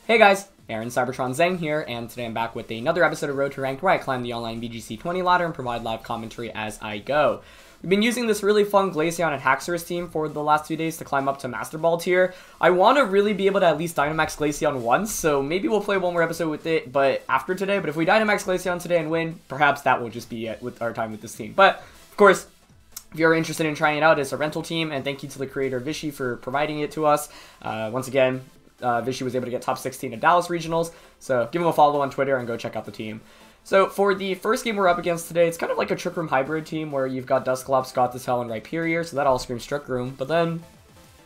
Hey guys, Aaron Cybertron Zeng here, and today I'm back with another episode of Road to Ranked where I climb the online VGC 20 ladder and provide live commentary as I go. We've been using this really fun Glaceon and Haxorus team for the last 2 days to climb up to Master Ball tier. I want to really be able to at least Dynamax Glaceon once, so maybe we'll play one more episode with it after today. But if we Dynamax Glaceon today and win, perhaps that will just be it with our time with this team. But, of course, if you're interested in trying it out, it's a rental team, and thank you to the creator Vishy for providing it to us. Once again, Vishy was able to get top 16 at Dallas Regionals, so give him a follow on Twitter and go check out the team. So for the first game we're up against today, it's kind of like a Trick Room hybrid team where you've got Dusclops, Gothitelle, and Rhyperior, so that all screams Trick Room, but then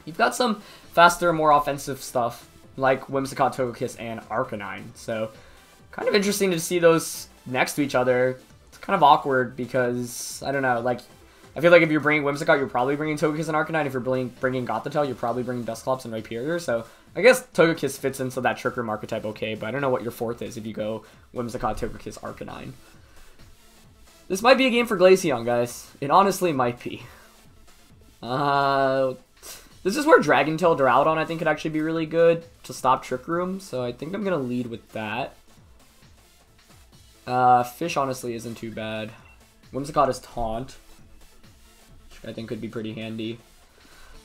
you've got some faster, more offensive stuff like Whimsicott, Togekiss, and Arcanine, so kind of interesting to see those next to each other. It's kind of awkward because, I don't know, like, I feel like if you're bringing Whimsicott, you're probably bringing Togekiss and Arcanine. If you're bringing Gothitelle, you're probably bringing Dusclops and Rhyperior. So I guess Togekiss fits into that Trick Room archetype okay, but I don't know what your fourth is if you go Whimsicott, Togekiss, Arcanine. This might be a game for Glaceon, guys. It honestly might be. This is where Dragon Tail Duraludon I think could actually be really good to stop Trick Room, so I think I'm going to lead with that. Fish honestly isn't too bad. Whimsicott is Taunt, I think could be pretty handy.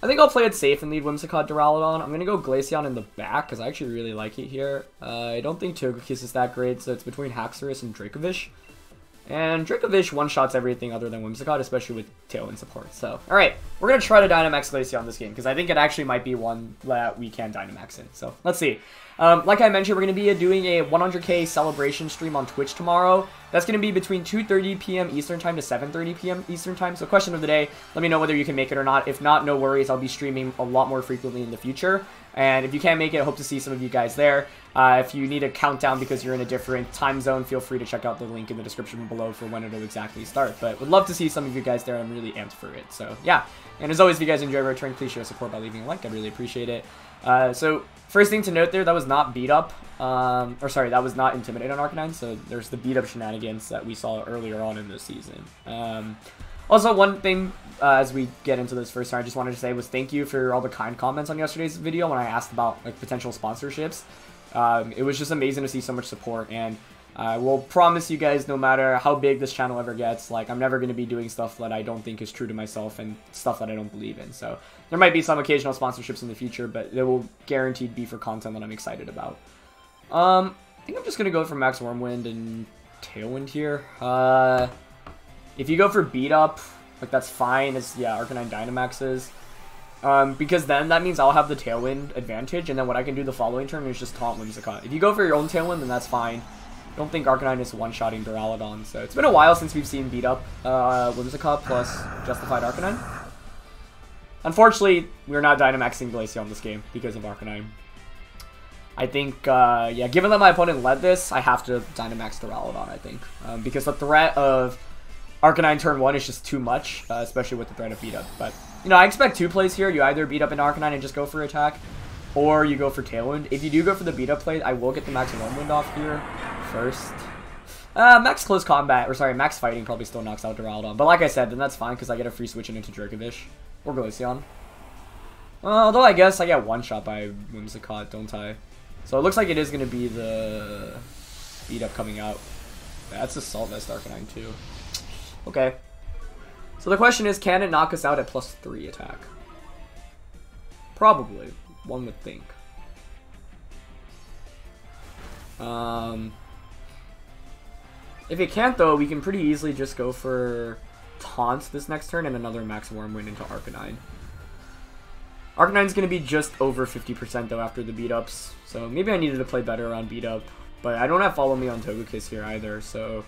I think I'll play it safe and lead Whimsicott Duraludon. I'm going to go Glaceon in the back because I actually really like it here. I don't think Togekiss is that great, so it's between Haxorus and Dracovish. And Dracovish one-shots everything other than Whimsicott, especially with Tailwind support. So, alright, we're going to try to Dynamax Glaceon this game because I think it actually might be one that we can Dynamax in. So, let's see. Like I mentioned, we're going to be doing a 100k celebration stream on Twitch tomorrow. That's going to be between 2:30 p.m. Eastern Time to 7:30 p.m. Eastern Time. So question of the day, let me know whether you can make it or not. If not, no worries. I'll be streaming a lot more frequently in the future. And if you can't make it, I hope to see some of you guys there. If you need a countdown because you're in a different time zone, feel free to check out the link in the description below for when it'll exactly start. But would love to see some of you guys there. I'm really amped for it. So yeah. And as always, if you guys enjoy Return, please show support by leaving a like. I'd really appreciate it. So first thing to note there, that was not beat up. Or sorry, that was not Intimidate on Arcanine, so there's the beat up shenanigans that we saw earlier on in this season. Also, one thing as we get into this first time, I just wanted to say was thank you for all the kind comments on yesterday's video when I asked about like potential sponsorships. It was just amazing to see so much support, and I will promise you guys, no matter how big this channel ever gets, like I'm never going to be doing stuff that I don't think is true to myself and stuff that I don't believe in. So there might be some occasional sponsorships in the future, but it will guaranteed be for content that I'm excited about. I think I'm just going to go for Max Wormwind and Tailwind here. If you go for beat up, like that's fine, as yeah, Arcanine Dynamaxes. Because then that means I'll have the Tailwind advantage, and then what I can do the following turn is just taunt Whimsicott. If you go for your own Tailwind, then that's fine. I don't think Arcanine is one-shotting Duraludon, so it's been a while since we've seen beat up Whimsicott plus Justified Arcanine. Unfortunately, we're not Dynamaxing Glaceon this game because of Arcanine. I think, yeah, given that my opponent led this, I have to Dynamax Duraludon, I think. Because the threat of Arcanine turn 1 is just too much, especially with the threat of beat up. But, you know, I expect two plays here. You either beat up an Arcanine and just go for attack, or you go for Tailwind. If you do go for the beat up play, I will get the Max Wormwind off here first. Max Close Combat, or sorry, Max Fighting probably still knocks out Duraludon. But like I said, then that's fine because I get a free switch into Dracovish or Glaceon. Although I guess I get one shot by Whimsicott, don't I? So it looks like it is going to be the beat up coming out. That's Assault Vest Arcanine too. Okay. So the question is, can it knock us out at +3 attack? Probably, one would think. If it can't though, we can pretty easily just go for Taunt this next turn and another Max Wormwind into Arcanine. Arcanine's going to be just over 50% though after the beat-ups, so maybe I needed to play better around beat-up, but I don't have Follow Me on Togekiss here either, so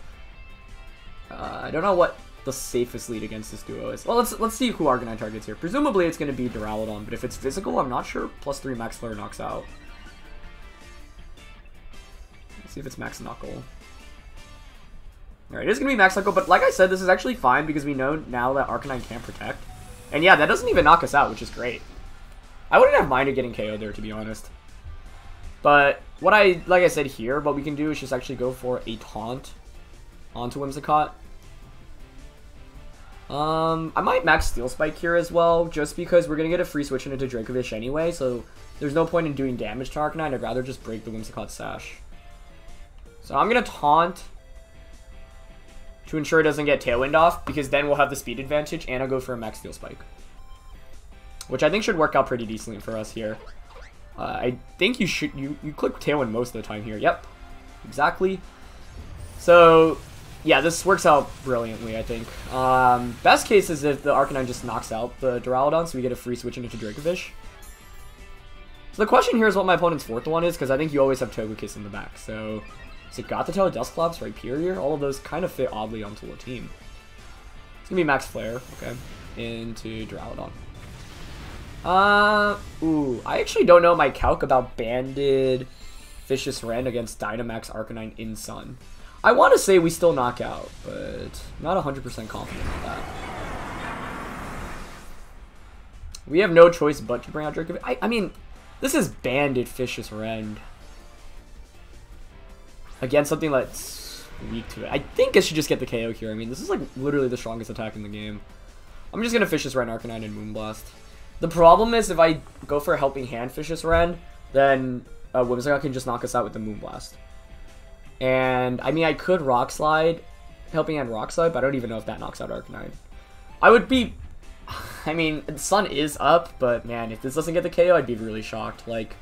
I don't know what the safest lead against this duo is. Well, let's see who Arcanine targets here. Presumably it's going to be Duraludon, but if it's physical, I'm not sure. +3 Max Flare knocks out. Let's see if it's Max Knuckle. Alright, it is going to be Max Knuckle, but like I said, this is actually fine because we know now that Arcanine can't protect. And yeah, that doesn't even knock us out, which is great. I wouldn't have minded getting KO'd there, to be honest. But like I said here, what we can do is just actually go for a Taunt onto Whimsicott. I might max Steel Spike here as well, just because we're going to get a free switch into Dracovish anyway, so there's no point in doing damage to Arcanine. I'd rather just break the Whimsicott Sash. So I'm going to taunt to ensure it doesn't get Tailwind off, because then we'll have the speed advantage, and I'll go for a Max Steel Spike. Which I think should work out pretty decently for us here. I think you click Tailwind most of the time here. Yep, exactly. So, yeah, this works out brilliantly, I think. Best case is if the Arcanine just knocks out the Duraludon, so we get a free switch into Dracovish. So the question here is what my opponent's fourth one is, because I think you always have Togekiss in the back. So, is it Gothitelle, Dusclops, Rhyperior? All of those kind of fit oddly onto a team. It's going to be Max Flare, okay, into Duraludon. Ooh, I actually don't know my calc about Banded Vicious Rend against Dynamax Arcanine in Sun. I want to say we still knock out, but not 100% confident in that. We have no choice but to bring out Dracovish. I mean, this is Banded Vicious Rend against something that's weak to it. I think it should just get the KO here. I mean, this is like literally the strongest attack in the game. I'm just going to Vicious Rend Arcanine and Moonblast. The problem is if I go for a Helping Hand Vicious Rend, then Whimsicott can just knock us out with the Moonblast. And, I mean, I could Rock Slide, Helping Hand Rock Slide, but I don't even know if that knocks out Arcanine. I would be... I mean, the Sun is up, but man, if this doesn't get the KO, I'd be really shocked. Like,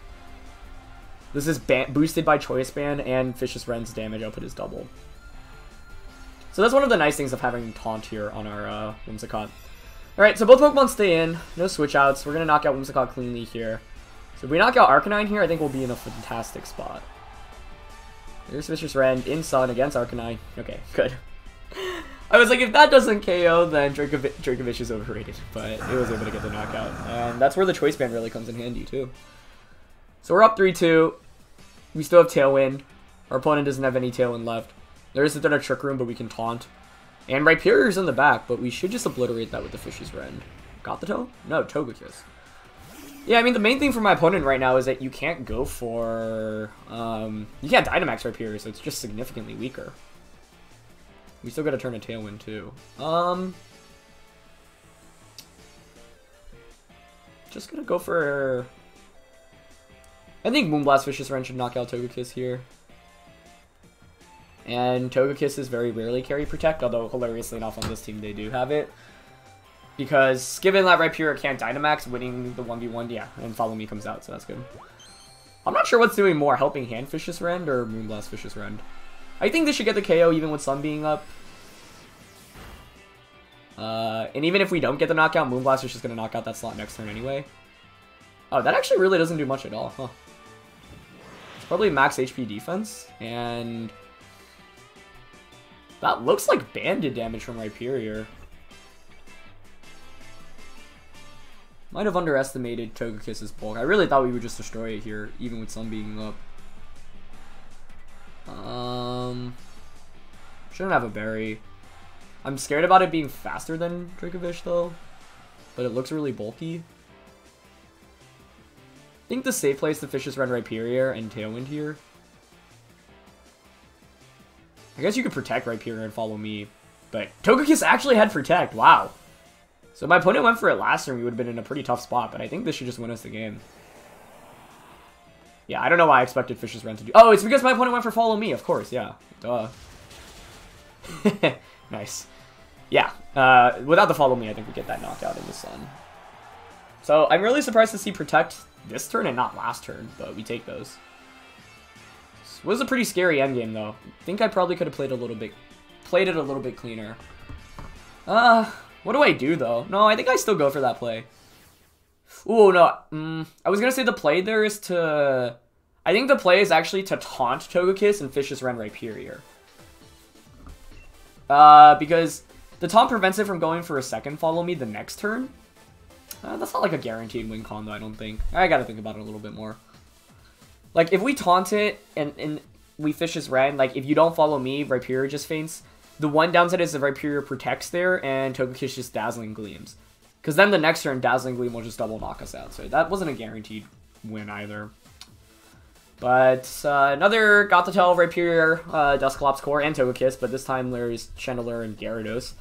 this is boosted by Choice Band, and Vicious Rend's damage output is double. So that's one of the nice things of having Taunt here on our Whimsicott. Alright, so both Pokemon stay in. No switch outs. We're going to knock out Whimsicott cleanly here. So if we knock out Arcanine here, I think we'll be in a fantastic spot. Here's Vicious Rend in Sun against Arcanine. Okay, good. I was like, if that doesn't KO, then Dracovish is overrated. But it was able to get the knockout. And that's where the Choice Band really comes in handy, too. So we're up 3-2. We still have Tailwind. Our opponent doesn't have any Tailwind left. There is a ton of Trick Room, but we can Taunt. And Rhyperior's in the back, but we should just obliterate that with the Vicious Rend. Gothitelle? No, Togekiss. Yeah, I mean, the main thing for my opponent right now is that you can't go for... you can't Dynamax Rhyperior, so it's just significantly weaker. We still gotta turn a Tailwind, too. Just gonna go for... I think Moonblast Vicious Rend should knock out Togekiss here. And Togekisses very rarely carry Protect, although hilariously enough on this team they do have it. Because given that Rhyperior can't Dynamax, winning the 1v1, yeah, and Follow Me comes out, so that's good. I'm not sure what's doing more, Helping Hand Vicious Rend or Moonblast Vicious Rend. I think this should get the KO even with Sun being up. And even if we don't get the knockout, Moonblast is just going to knock out that slot next turn anyway. Oh, that actually really doesn't do much at all, huh? It's probably max HP defense, and... that looks like banded damage from Rhyperior. Might have underestimated Togekiss's bulk. I really thought we would just destroy it here, even with Sun being up. Shouldn't have a berry. I'm scared about it being faster than Dracovish though, but it looks really bulky. I think the safe place to Vicious Rend Rhyperior and Tailwind here. I guess you could Protect Rhyperior and Follow Me, but Togekiss actually had Protect. Wow. So if my opponent went for it last turn, we would have been in a pretty tough spot, but I think this should just win us the game. Yeah, I don't know why I expected Vicious Rend to do... oh, it's because my opponent went for Follow Me, of course, yeah. Duh. Nice. Yeah, without the Follow Me, I think we get that knockout in the Sun. So I'm really surprised to see Protect this turn and not last turn, but we take those. It was a pretty scary endgame, though. I think I probably could have played it a little bit cleaner. What do I do, though? No, I think I still go for that play. Ooh, no. I was going to say the play there is to... I think the play is actually to taunt Togekiss and Vicious Rend Rhyperior. Because the taunt prevents it from going for a second Follow Me the next turn. That's not like a guaranteed win con, though, I don't think. I gotta think about it a little bit more. Like, if we taunt it and we Vicious Rend, like, if you don't Follow Me, Rhyperior just faints. The one downside is the Rhyperior protects there, and Togekiss just Dazzling Gleams. Because then the next turn, Dazzling Gleam will just double knock us out. So that wasn't a guaranteed win either. But another Gothitelle, Rhyperior, Dusclops Core, and Togekiss, but this time there's Chandelure and Gyarados.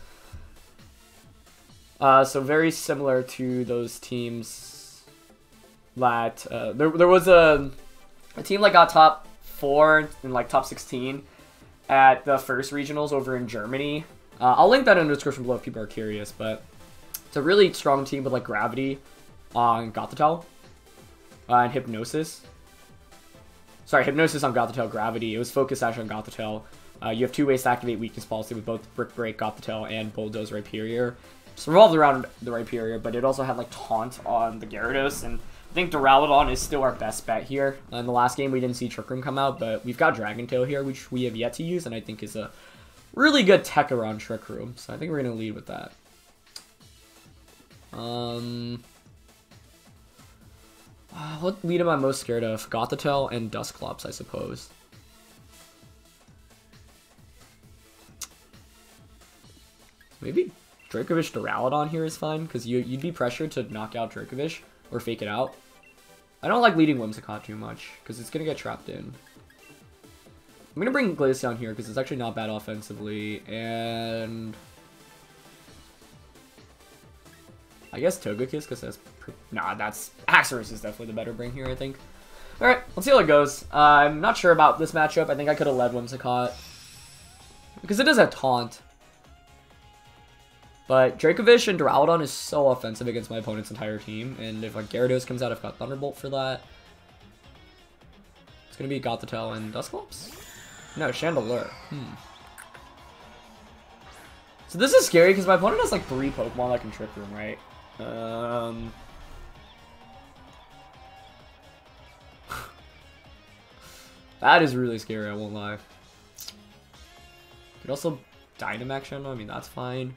So very similar to those teams that there was a team that got top 4 and like top 16 at the first regionals over in Germany. I'll link that in the description below if people are curious, but it's a really strong team with like Gravity on Gothitelle and Hypnosis. Sorry, Hypnosis on Gothitelle, Gravity. It was Focus Sash on Gothitelle. You have 2 ways to activate Weakness Policy with both Brick Break, Gothitelle, and Bulldoze Rhyperior. Just revolved around the Rhyperior, but it also had like Taunt on the Gyarados, and I think Duraludon is still our best bet here. In the last game, we didn't see Trick Room come out, but we've got Dragon Tail here, which we have yet to use, and I think is a really good tech around Trick Room. So I think we're going to lead with that. What lead am I most scared of? Gothitelle and Dusclops, I suppose. Maybe Dracovish Duraludon here is fine, because you'd be pressured to knock out Dracovish or fake it out. I don't like leading Whimsicott too much, because it's going to get trapped in. I'm going to bring Glaceon here, because it's actually not bad offensively, and I guess Togekiss, because that's... Nah, that's... Haxorus is definitely the better bring here, I think. Alright, let's see how it goes. I'm not sure about this matchup. I think I could have led Whimsicott, because it does have Taunt. But Dracovish and Duraludon is so offensive against my opponent's entire team. And if like Gyarados comes out, I've got Thunderbolt for that. It's going to be Gothitelle and Dusclops? No, Chandelure. So this is scary because my opponent has like 3 Pokemon that can Trick Room, right? That is really scary, I won't lie. Could also Dynamax Chandelure, I mean that's fine.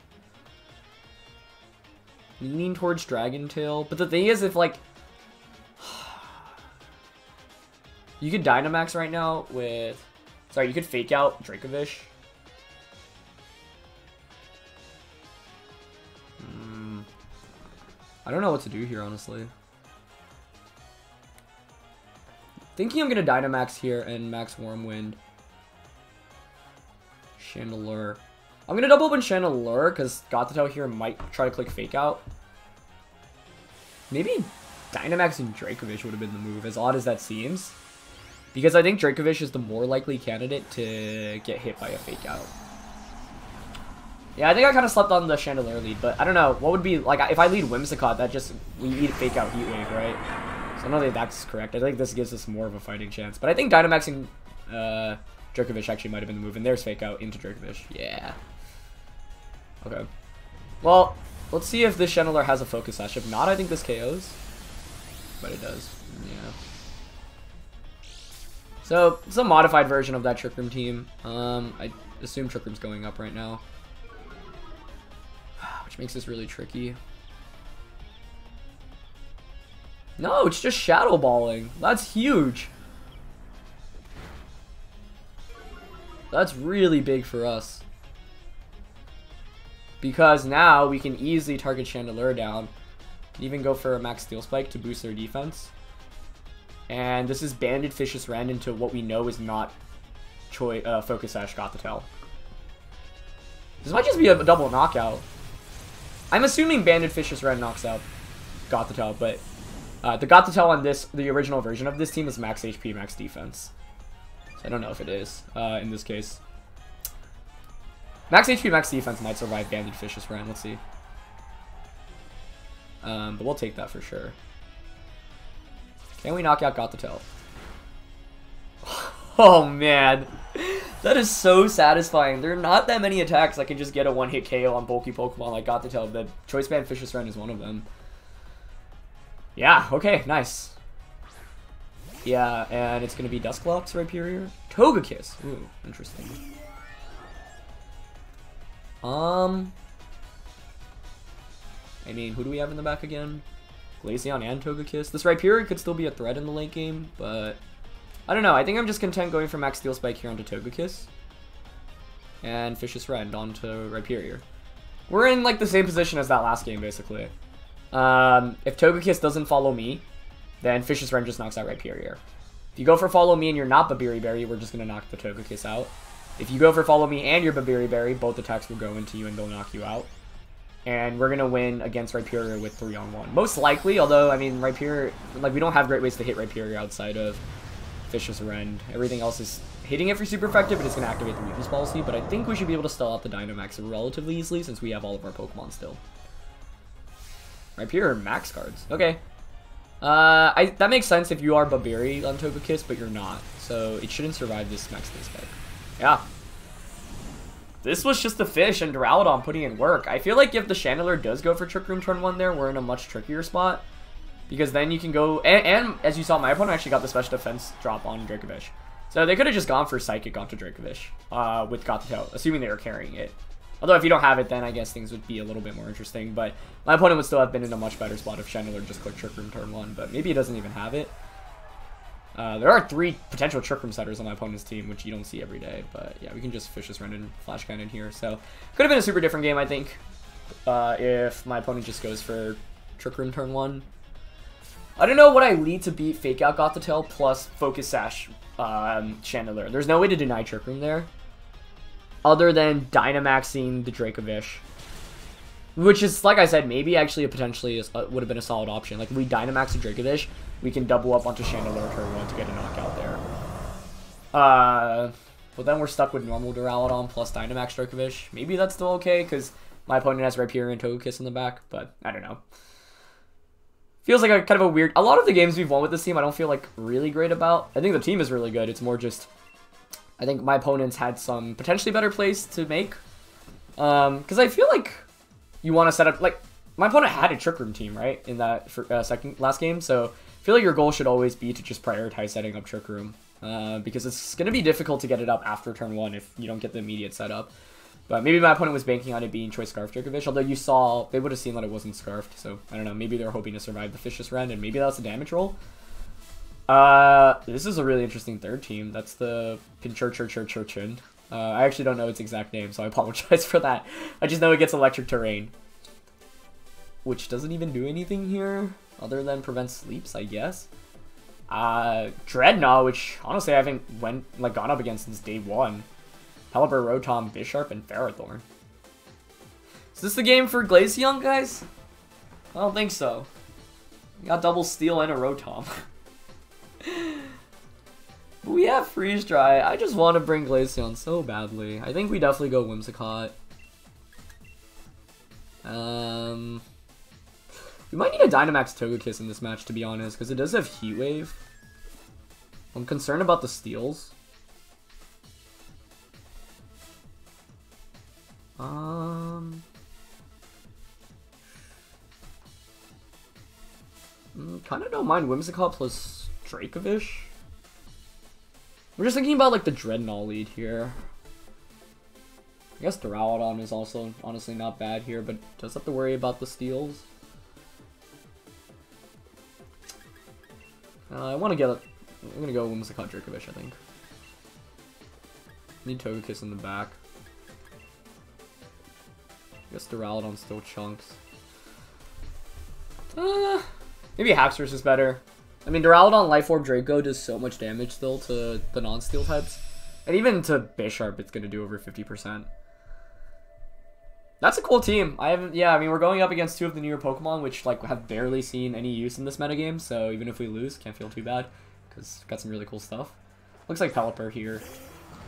Leaning towards Dragon Tail, but the thing is, if like you could Dynamax right now with, sorry, you could fake out Dracovish. I don't know what to do here, honestly. Thinking I'm gonna Dynamax here and Max Wormwind. Chandelure. I'm gonna double open Chandelure because Gothitelle here might try to click Fake Out. Maybe Dynamax and Dracovish would have been the move, as odd as that seems. Because I think Dracovish is the more likely candidate to get hit by a Fake Out. Yeah, I think I kind of slept on the Chandelure lead, but I don't know. What would be, like, if I lead Whimsicott, that just, we eat Fake Out Heat Wave, right? So I don't think that's correct. I think this gives us more of a fighting chance. But I think Dynamaxing Dracovish actually might have been the move, and there's Fake Out into Dracovish. Yeah. Okay. Well, let's see if this Chandelure has a Focus Sash. If not, I think this KOs. But it does. Yeah. So, it's a modified version of that Trick Room team. I assume Trick Room's going up right now. Which makes this really tricky. No, it's just Shadow Balling. That's huge. That's really big for us. Because now we can easily target Chandelure down. Can even go for a Max Steel Spike to boost their defense. And this is Banded Vicious Rend into what we know is not Focus Sash Gothitelle. This might just be a double knockout. I'm assuming Banded Vicious Rend knocks out Gothitelle, but the Gothitelle on this, the original version of this team, is max HP, max defense. So I don't know if it is in this case. Max HP, max defense might survive Banded Vicious Rend. Let's see. But we'll take that for sure. Can we knock out Gothitelle? Oh man, that is so satisfying. There are not that many attacks that can just get a one-hit KO on bulky Pokemon like Gothitelle, but Choice Band Vicious Rend is one of them. Yeah, okay, nice. Yeah, and it's going to be Dusclops Rhyperior. Togekiss. Ooh, interesting. I mean, who do we have in the back again? Glaceon and Togekiss. This Rhyperior could still be a threat in the late game, but I don't know. I think I'm just content going for Max Steel Spike here onto Togekiss. And Vicious Rend onto Rhyperior. We're in like the same position as that last game, basically. If Togekiss doesn't follow me, then Vicious Rend just knocks out Rhyperior. If you go for Follow Me and you're not Babiri Berry, we're just going to knock the Togekiss out. If you go for Follow Me and you're Babiri Berry, both attacks will go into you and they'll knock you out. And we're going to win against Rhyperior with 3-on-1. Most likely, although, I mean, Rhyperior, like, we don't have great ways to hit Rhyperior outside of Vicious Rend. Everything else is hitting it for super effective, but it's going to activate the weakness policy. But I think we should be able to stall out the Dynamax relatively easily since we have all of our Pokemon still. Rhyperior max cards. Okay. That makes sense if you are Babiri on Togekiss, but you're not. So it shouldn't survive this max spec. Yeah. This was just the fish and Duraludon putting in work. I feel like if the Chandelure does go for Trick Room turn 1 there, we're in a much trickier spot. Because then you can go... And as you saw, my opponent actually got the special defense drop on Dracovish. So they could have just gone for Psychic onto Dracovish with Gothitelle, assuming they were carrying it. Although if you don't have it, then I guess things would be a little bit more interesting. But my opponent would still have been in a much better spot if Chandelure just clicked Trick Room turn 1. But maybe he doesn't even have it. There are 3 potential Trick Room setters on my opponent's team, which you don't see every day. But yeah, we can just fish this Rend and Flash Cannon here. So could have been a super different game, I think, if my opponent just goes for Trick Room turn 1. I don't know what I lead to beat Fake Out Gothitelle plus Focus Sash Chandelure. There's no way to deny Trick Room there, other than Dynamaxing the Dracovish. Which is, like I said, maybe actually potentially would have been a solid option. Like, if we Dynamax the Dracovish, we can double up onto Chandelure turn 1 to get a knockout there. But then we're stuck with normal Duraludon plus Dynamax Dracovish. Maybe that's still okay, because my opponent has Rhyperior and Togekiss in the back, but I don't know. Feels like a kind of a weird... A lot of the games we've won with this team, I don't feel like really great about. I think the team is really good. It's more just... I think my opponents had some potentially better plays to make. Because I feel like... You want to set up, like, my opponent had a Trick Room team, right, in that last game, so I feel like your goal should always be to just prioritize setting up Trick Room, because it's going to be difficult to get it up after turn 1 if you don't get the immediate setup. But maybe my opponent was banking on it being Choice Scarf Dracovish, although you saw, they would have seen that it wasn't Scarfed, so I don't know, maybe they're hoping to survive the Vicious Rend, and maybe that's a damage roll. This is a really interesting third team. That's the Pinchurchurchurchurchin. I actually don't know its exact name, so I apologize for that. I just know it gets electric terrain, which doesn't even do anything here other than prevent sleeps, I guess. Dreadnought, which honestly I haven't gone up against since day 1. Pelipper, Rotom, Bisharp, and Ferrothorn. Is this the game for Glaceon, guys? I don't think so. We got double Steel and a Rotom. But we have Freeze Dry. I just want to bring Glaceon so badly. I think we definitely go Whimsicott. We might need a Dynamax Togekiss in this match, to be honest, because it does have Heat Wave. I'm concerned about the steals. Kind of don't mind Whimsicott plus Dracovish. We're just thinking about, like, the Dreadnought lead here. I guess Duraludon is also honestly not bad here, but does have to worry about the steals. I want to get a... I'm going to go Whimsicott Dracovish, I think. Need Togekiss in the back. I guess Duraludon still chunks. Maybe Haxorus is better. I mean, Duraludon Life Orb Draco does so much damage still to the non-steel types. And even to Bisharp, it's going to do over 50%. That's a cool team. I mean, we're going up against 2 of the newer Pokemon, which, like, have barely seen any use in this metagame. So even if we lose, can't feel too bad, because we've got some really cool stuff. Looks like Pelipper here.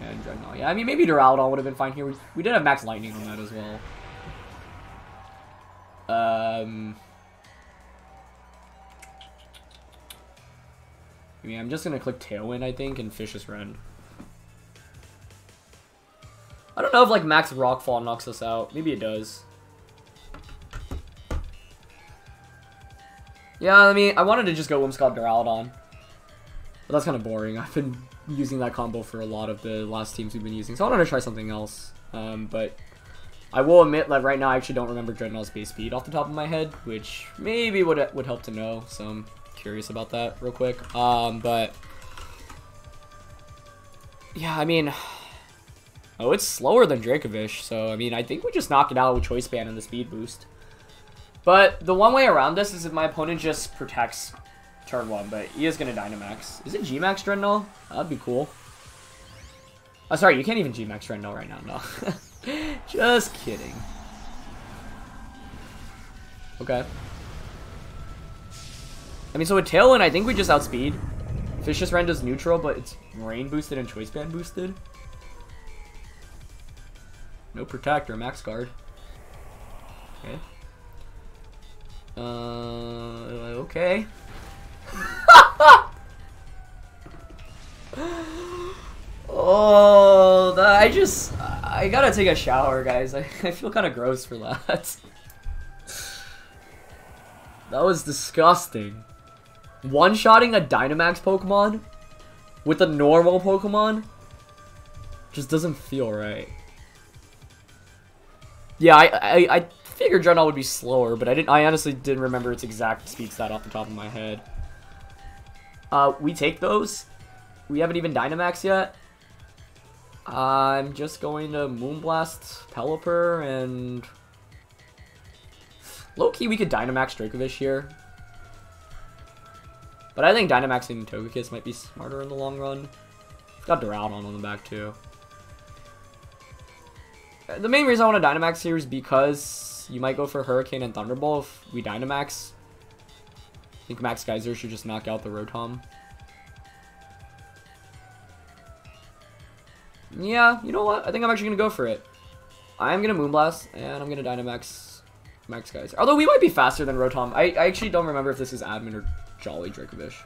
And Dreadnought. Yeah, I mean, maybe Duraludon would have been fine here. We did have Max Lightning on that as well. I mean, I'm just going to click Tailwind, I think, and Vicious Rend. I don't know if, like, Max Rockfall knocks us out. Maybe it does. Yeah, I mean, I wanted to just go Whimsicott Duraludon. But that's kind of boring. I've been using that combo for a lot of the last teams we've been using. So I wanted to try something else. But I will admit that right now I actually don't remember Dreadnought's base speed off the top of my head, which maybe would help to know. So I'm curious about that real quick. But yeah, I mean, oh, it's slower than Dracovish. So I mean, I think we just knocked it out with Choice Band and the speed boost. But the one way around this is if my opponent just protects turn 1, but he is going to Dynamax. Is it G-Max Dreadnought? That'd be cool. Oh, sorry, you can't even G-Max Dreadnought right now, no. Just kidding. Okay. I mean, so with Tailwind, I think we just outspeed. Vicious Rend is neutral, but it's Rain boosted and Choice Band boosted. No Protect or Max Guard. Okay. Okay. Oh, I gotta take a shower, guys. I feel kind of gross for that. That was disgusting. One-shotting a Dynamax Pokemon with a normal Pokemon just doesn't feel right. Yeah, I figured Dreadnought would be slower, but I honestly didn't remember its exact speed stat off the top of my head. We take those. We haven't even Dynamax yet. I'm just going to Moonblast Pelipper, and low-key we could Dynamax Dracovish here. But I think Dynamaxing Togekiss might be smarter in the long run. It's got Duraludon on the back too. The main reason I want to Dynamax here is because you might go for Hurricane and Thunderbolt if we Dynamax. I think Max Geyser should just knock out the Rotom. Yeah, you know what? I think I'm actually going to go for it. I'm going to Moonblast, and I'm going to Dynamax Max Geyser. Although we might be faster than Rotom. I actually don't remember if this is Admin or Jolly Dracovish.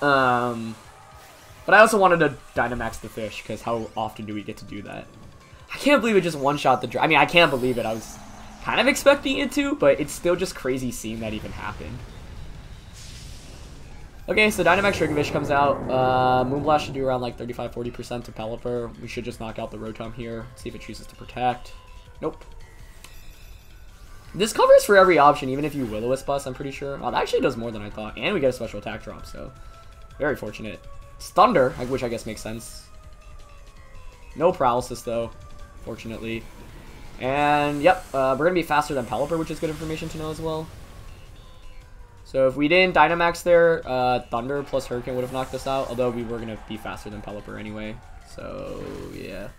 But I also wanted to Dynamax the fish, because how often do we get to do that? I can't believe it just one-shot the I mean, I can't believe it. I was kind of expecting it to, but it's still just crazy seeing that even happen. Okay, so Dynamax Dracovish comes out. Moonblast should do around like 35-40% to Pelipper. We should just knock out the Rotom here. See if it chooses to Protect. Nope. This covers for every option, even if you Will-O-Wisp us, I'm pretty sure. Oh, that actually does more than I thought. And we get a special attack drop, so very fortunate. It's Thunder, which I guess makes sense. No Paralysis, though, fortunately. And, yep, we're going to be faster than Pelipper, which is good information to know as well. So if we didn't Dynamax there, Thunder plus Hurricane would have knocked us out, although we were going to be faster than Pelipper anyway. So, yeah.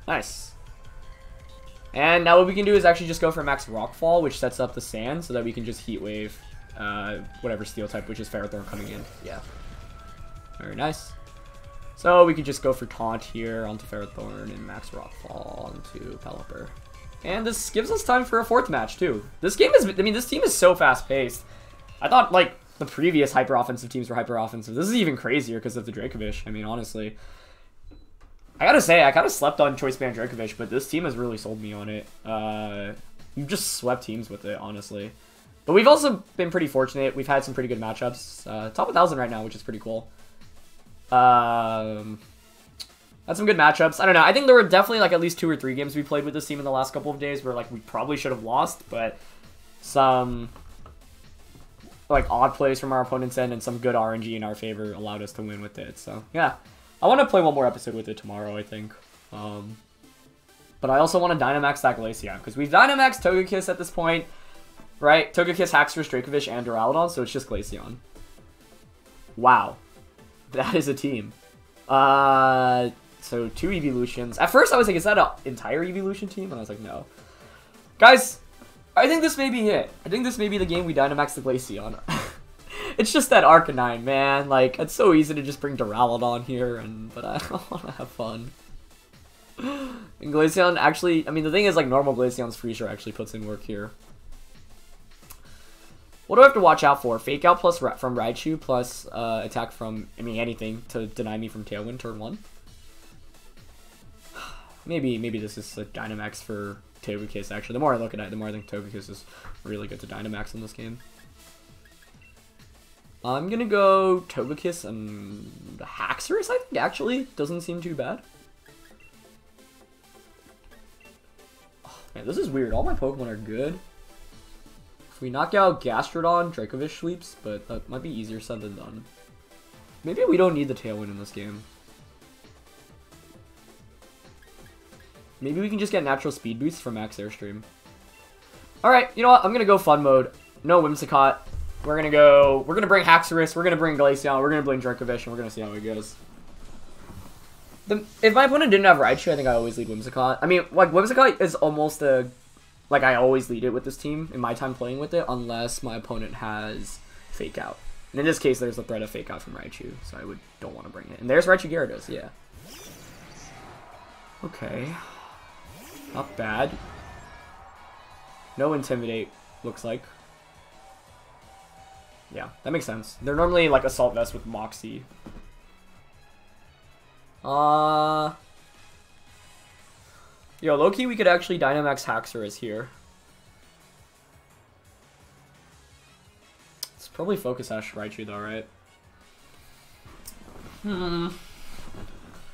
Nice. And now what we can do is actually just go for Max Rockfall, which sets up the Sand, so that we can just Heat Wave whatever Steel type, which is Ferrothorn coming in. Yeah. Very nice. So we could just go for Taunt here onto Ferrothorn and Max Rockfall onto Pelipper. And this gives us time for a fourth match, too. This game is, I mean, this team is so fast-paced. I thought, like, the previous hyper-offensive teams were hyper-offensive. This is even crazier because of the Dracovish. I mean, honestly. I gotta say, I kind of slept on Choice Band Dracovish, but this team has really sold me on it. We've just swept teams with it, honestly. But we've also been pretty fortunate. We've had some pretty good matchups. Top 1,000 right now, which is pretty cool. Had some good matchups. I don't know. I think there were definitely, like, at least 2 or 3 games we played with this team in the last couple of days where, like, we probably should have lost, but some, like, odd plays from our opponent's end and some good RNG in our favor allowed us to win with it. So, yeah. I want to play one more episode with it tomorrow, I think. But I also want to Dynamax that Glaceon, because we've Dynamaxed Togekiss at this point, right? Togekiss, Haxorus, Dracovish, and Duraludon, so it's just Glaceon. Wow. That is a team. So 2 evolutions. At first I was like, is that an entire evolution team? And I was like, no. Guys, I think this may be it. I think this may be the game we Dynamax the Glaceon. It's just that Arcanine, man. Like, it's so easy to just bring Duraludon here, but I want to have fun. And Glaceon actually, I mean, the thing is, like, normal Glaceon's Freezer actually puts in work here. What do I have to watch out for? Fake Out plus from Raichu plus attack from, I mean, anything to deny me from Tailwind turn 1. Maybe this is a Dynamax for Togekiss, actually. The more I look at it, the more I think Togekiss is really good to Dynamax in this game. I'm going to go Togekiss and Haxorus, I think, actually. Doesn't seem too bad. Oh, man, this is weird. All my Pokemon are good. If we knock out Gastrodon, Dracovish sweeps, but that might be easier said than done. Maybe we don't need the Tailwind in this game. Maybe we can just get natural speed boosts from Max Airstream. Alright, you know what? I'm going to go fun mode. No Whimsicott. We're gonna bring Haxorus, we're gonna bring Glaceon, we're gonna bring Dracovish, and we're gonna see how it goes. If my opponent didn't have Raichu, I think I always lead Whimsicott. I mean, like, Whimsicott is almost a Like, I always lead it with this team in my time playing with it, unless my opponent has Fake Out. And in this case, there's the threat of Fake Out from Raichu, so I don't want to bring it. And there's Raichu Gyarados, yeah. Okay. Not bad. No Intimidate, looks like. Yeah, that makes sense. They're normally like Assault Vest with Moxie. Yo, low-key, we could actually Dynamax Haxorus here. It's probably Focus Sash Raichu though, right?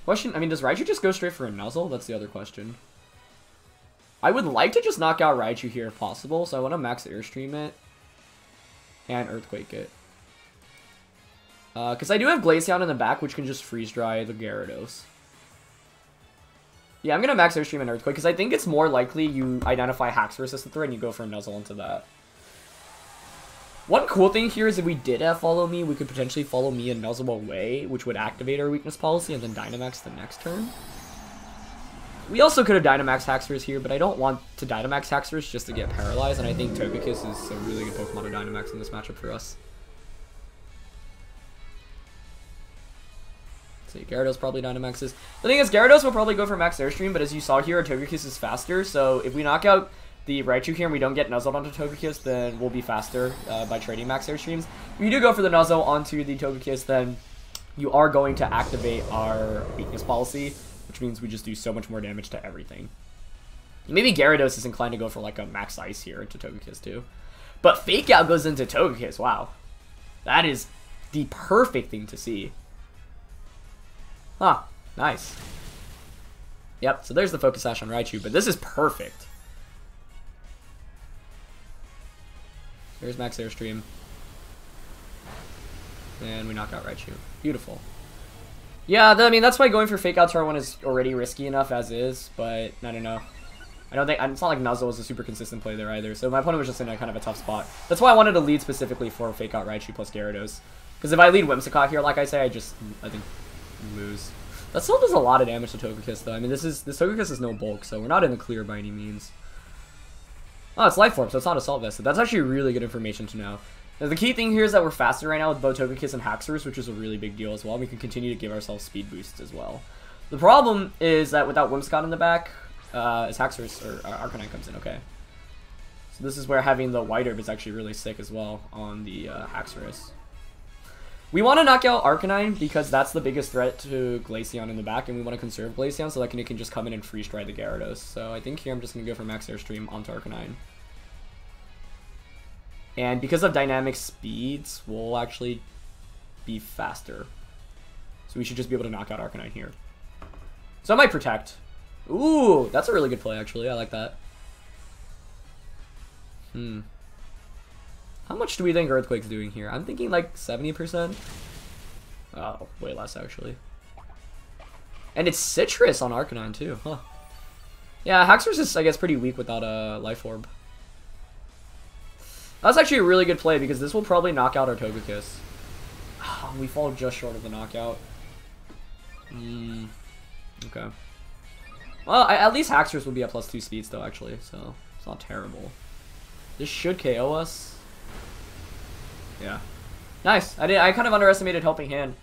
Question, I mean, does Raichu just go straight for a Nuzzle? That's the other question. I would like to just knock out Raichu here if possible, so I want to Max Airstream it. And Earthquake it. Because I do have Glaceon in the back, which can just Freeze Dry the Gyarados. Yeah, I'm going to Max Airstream and Earthquake, because I think it's more likely you identify Haxorus as the threat and you go for a Nuzzle into that. One cool thing here is if we did have Follow Me, we could potentially Follow Me and Nuzzle away, which would activate our Weakness Policy and then Dynamax the next turn. We also could have Dynamax Haxorus here, but I don't want to Dynamax Haxorus just to get paralyzed, and I think Togekiss is a really good Pokemon to Dynamax in this matchup for us. Let's see, Gyarados probably Dynamaxes. The thing is, Gyarados will probably go for Max Airstream, but as you saw here, Togekiss is faster, so if we knock out the Raichu here and we don't get Nuzzled onto Togekiss, then we'll be faster by trading Max Airstreams. If you do go for the Nuzzle onto the Togekiss, then you are going to activate our Weakness Policy, which means we just do so much more damage to everything. Maybe Gyarados is inclined to go for like a Max Ice here into Togekiss too. But Fake Out goes into Togekiss, wow. That is the perfect thing to see. Huh, nice. Yep, so there's the Focus Sash on Raichu, but this is perfect. There's Max Airstream. And we knock out Raichu. Beautiful. Yeah, I mean, that's why going for Fake Out turn 1 is already risky enough as is, but I don't know. I don't think, it's not like Nuzzle is a super consistent play there either, so my opponent was just in a kind of a tough spot. That's why I wanted to lead specifically for Fake Out Raichu plus Gyarados. Because if I lead Whimsicott here, like I say, I think, lose. That still does a lot of damage to Togekiss, though. I mean, this Togekiss is no bulk, so we're not in the clear by any means. Oh, it's Life Orb, so it's not Assault Vest. So that's actually really good information to know. Now, the key thing here is that we're faster right now with both Togekiss and Haxorus, which is a really big deal as well. We can continue to give ourselves speed boosts as well. The problem is that without Whimsicott in the back, as Haxorus or Arcanine comes in, okay. So this is where having the White Herb is actually really sick as well on the Haxorus. We want to knock out Arcanine because that's the biggest threat to Glaceon in the back, and we want to conserve Glaceon so that it can just come in and freeze dry the Gyarados. So I think here I'm just going to go for Max Airstream onto Arcanine. And because of dynamic speeds, we'll actually be faster. So we should just be able to knock out Arcanine here. So I might Protect. Ooh, that's a really good play, actually. I like that. How much do we think Earthquake's doing here? I'm thinking like 70%. Oh, way less, actually. And it's Citrus on Arcanine, too. Huh. Yeah, Haxorus is, I guess, pretty weak without a Life Orb. That's actually a really good play because this will probably knock out our Togekiss. We fall just short of the knockout. Okay. Well, at least Haxorus would be at +2 speeds though, actually, so it's not terrible. This should KO us. Yeah. Nice. I kind of underestimated Helping Hand.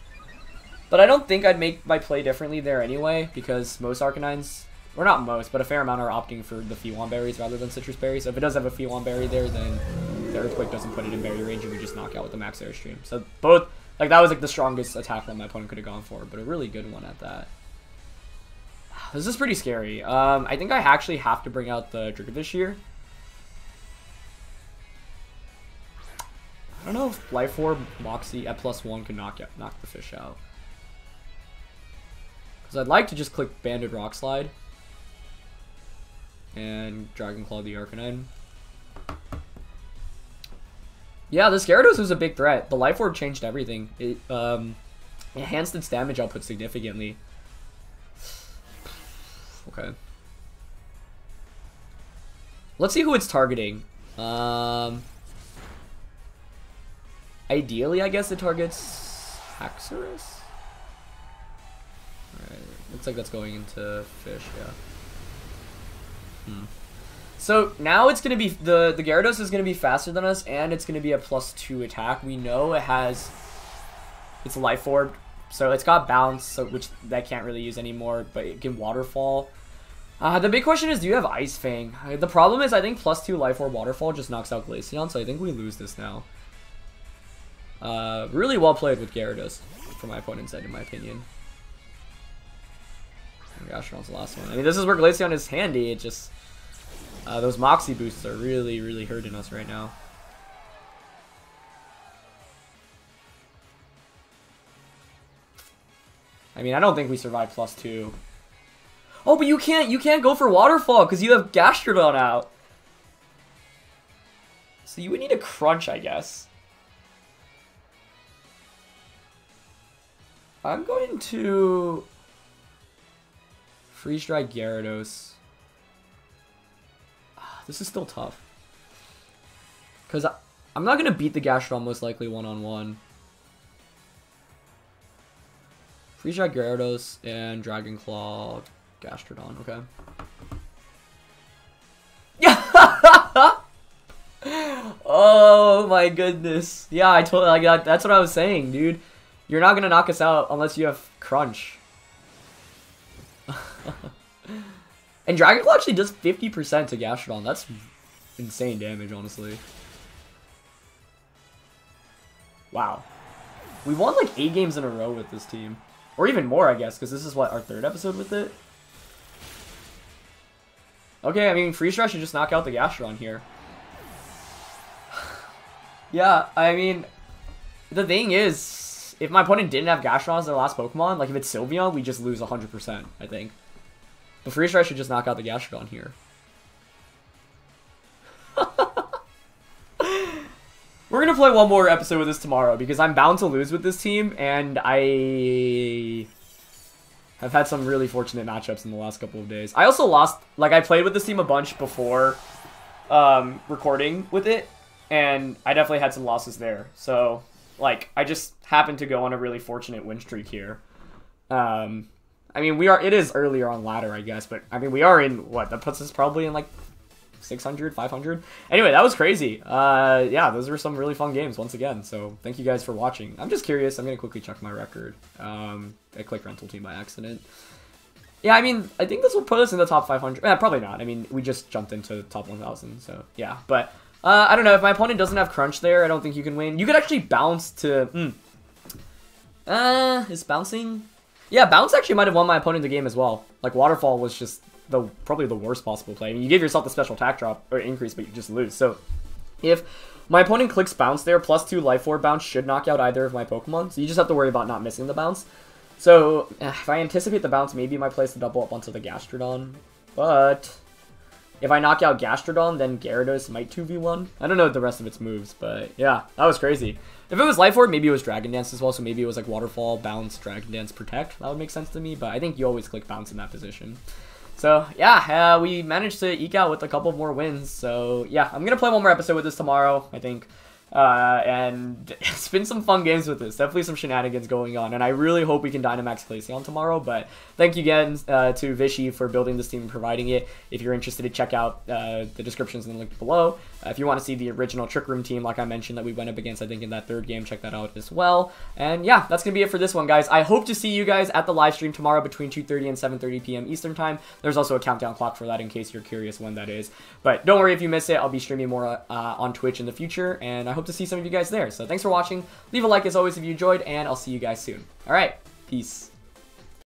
But I don't think I'd make my play differently there anyway, because most Arcanines, or not most, but a fair amount are opting for the Fewon Berries rather than Citrus Berries. So if it does have a Fewon Berry there, then the Earthquake doesn't put it in berry range and we just knock out with the Max Airstream. So both, like, that was like the strongest attack that my opponent could have gone for, but a really good one at that. This is pretty scary. I think I actually have to bring out the Dracovish here. I don't know if Life Orb Moxie at +1 can knock the fish out. Because I'd like to just click Banded Rock Slide and Dragon Claw the Arcanine. Yeah, this Gyarados was a big threat. The Life Orb changed everything. It enhanced its damage output significantly. Okay. Let's see who it's targeting. Ideally, I guess it targets Haxorus. Alright, looks like that's going into fish, yeah. So now it's gonna be the Gyarados is gonna be faster than us, and it's gonna be a +2 attack. We know it has it's Life Orb, so it's got Bounce, so which that can't really use anymore, but it can Waterfall. The big question is, do you have Ice Fang? The problem is, I think +2 Life Orb Waterfall just knocks out Glaceon, so I think we lose this now. Really well played with Gyarados, from my opponent's side, in my opinion. Gastrodon's the last one. I mean, this is where Glaceon is handy. It just those Moxie boosts are really, really hurting us right now. I mean, I don't think we survive +2. Oh, but you can't go for Waterfall because you have Gastrodon out. So you would need a Crunch, I guess. I'm going to Freeze Dry Gyarados. This is still tough. Because I'm not going to beat the Gastrodon most likely one-on-one. Freeze Dry Gyarados and Dragon Claw Gastrodon, okay. Yeah! Oh my goodness. Yeah, I totally got that's what I was saying, dude. You're not going to knock us out unless you have Crunch. And Dragon Claw actually does 50% to Gastrodon. That's insane damage, honestly. Wow. We won like 8 games in a row with this team. Or even more, I guess, because this is, what, our 3rd episode with it? Okay, I mean, Freeze Dry should just knock out the Gastrodon here. Yeah, I mean, the thing is, if my opponent didn't have Gastrodon as their last Pokemon, like if it's Sylveon, we just lose 100%, I think. But Freeze Dry should just knock out the Gastrodon here. We're going to play one more episode with this tomorrow because I'm bound to lose with this team, and I have had some really fortunate matchups in the last couple of days. I also lost, like I played with this team a bunch before recording with it, and I definitely had some losses there. So, like, I just happened to go on a really fortunate win streak here. I mean, it is earlier on ladder, I guess, but I mean, we are in, what, that puts us probably in like 600, 500. Anyway, that was crazy. Yeah, those were some really fun games once again. So thank you guys for watching. I'm just curious. I'm going to quickly check my record. I clicked rental team by accident. Yeah, I mean, I think this will put us in the top 500. Probably not. I mean, we just jumped into the top 1000. So yeah, but I don't know. If my opponent doesn't have Crunch there, I don't think you can win. You could actually bounce to... is bouncing... Yeah, Bounce actually might have won my opponent the game as well. Like, Waterfall was just probably the worst possible play. I mean, you give yourself the special attack drop, or increase, but you just lose. So, if my opponent clicks Bounce there, +2 Life Orb Bounce should knock out either of my Pokemon. So you just have to worry about not missing the Bounce. So, if I anticipate the Bounce, maybe my play is to double up onto the Gastrodon. But if I knock out Gastrodon, then Gyarados might 2v1. I don't know the rest of its moves, but yeah, that was crazy. If it was Life Orb, maybe it was Dragon Dance as well, so maybe it was like Waterfall, Bounce, Dragon Dance, Protect. That would make sense to me, but I think you always click Bounce in that position. So, yeah, we managed to eke out with a couple more wins. So, yeah, I'm going to play one more episode with this tomorrow, I think. And it's been some fun games with this. Definitely some shenanigans going on. And I really hope we can Dynamax Glaceon tomorrow. But thank you again to Vishy for building this team and providing it. If you're interested to check out the descriptions in the link below. If you want to see the original Trick Room team, like I mentioned, that we went up against, I think, in that 3rd game, check that out as well. And yeah, that's going to be it for this one, guys. I hope to see you guys at the live stream tomorrow between 2:30 and 7:30 p.m. Eastern Time. There's also a countdown clock for that in case you're curious when that is. But don't worry if you miss it. I'll be streaming more on Twitch in the future, and I hope to see some of you guys there. So thanks for watching. Leave a like as always if you enjoyed, and I'll see you guys soon. All right, peace.